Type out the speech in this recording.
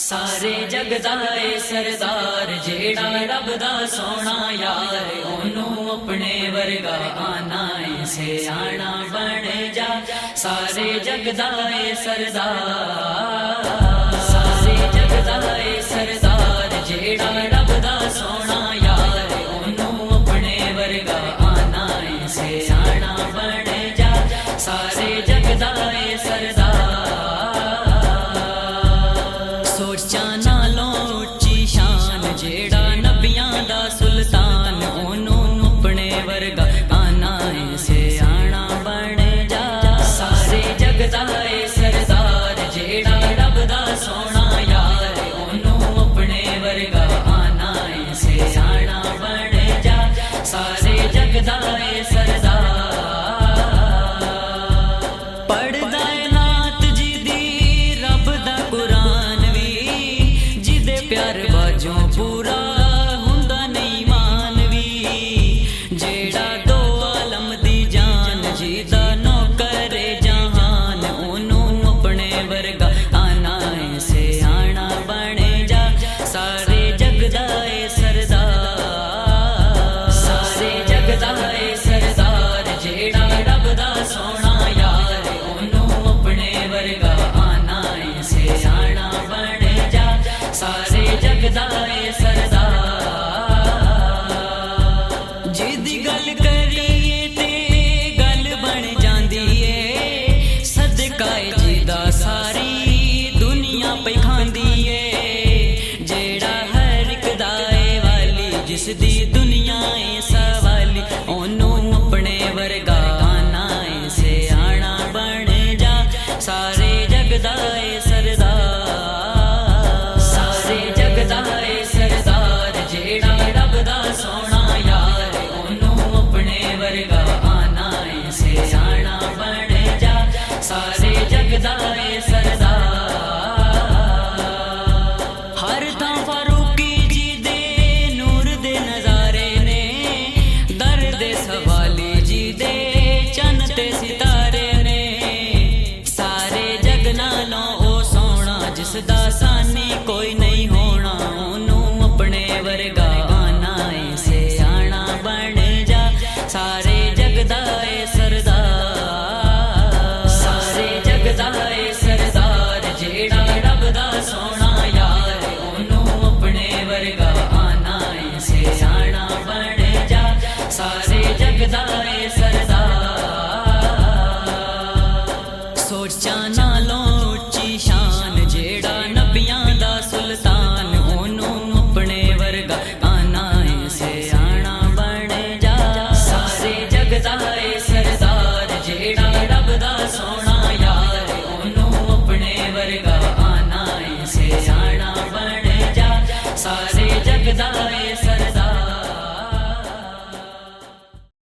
सारे जग दा ए सरदार जेड़ा रब दा सोना यार ओनू अपने वर्गा आना ए सियाना बन जा। सारे जग दा ए सरदार, सारे जग दा ए सरदार जेड़ा रब दा सोना यार ओनू अपने वर्गा आना ए सियाना बन जा। सारे जग दा ए सरदार सोचा नालों उच्ची शान जेड़ा नबियां दा सुल्तान ओनू अपने वर्गा आना ए सियाना बन जा। सारे जग दा ए सरदार जेड़ा रब दा सोना यार ओनू अपने वर्गा आना ए सियाना बन जा। सारे जग दा ए सरदार पढ़दा ए नात जी दी रब दा कुरान प्यार बाजों पूरा हुंदा नहीं मानवी जेड़ा दो आलम दी जान जीदा नौकर जहान ओनू अपने वर्गा आना ए सियाना बन जा। सारे जग दा ए सरदार, सारे जग दा ए सरदार जेड़ा रब दा सोना यार ओनू अपने वर्गा आना ए सियाना बन जा। सारे जग दा ए सरदार जिदी गल करिए ते गल बन जांदी ए सदका ए जिदा सारी दुनिया पे खांदी ए जेड़ा हर इक दा ए वाली जिस दी दुनिया ए सवाली ओनू अपने वर्गा आना ए सियाना बन जा। सारे जग दा ए सरदार, सारे जग दा ए सरदार जेड़ा रब दा सोना यार ओनू अपने वर्गा आना ए सियाना बन जा। सारे जग दा ए सरदार हर थां फारूकी जी दे नूर दे नजारे ने दर दे सवाली जी दे चन्न ते सितारे ने। सारे जग नालों ओ सोना जिसदा सानी कोई नहीं होना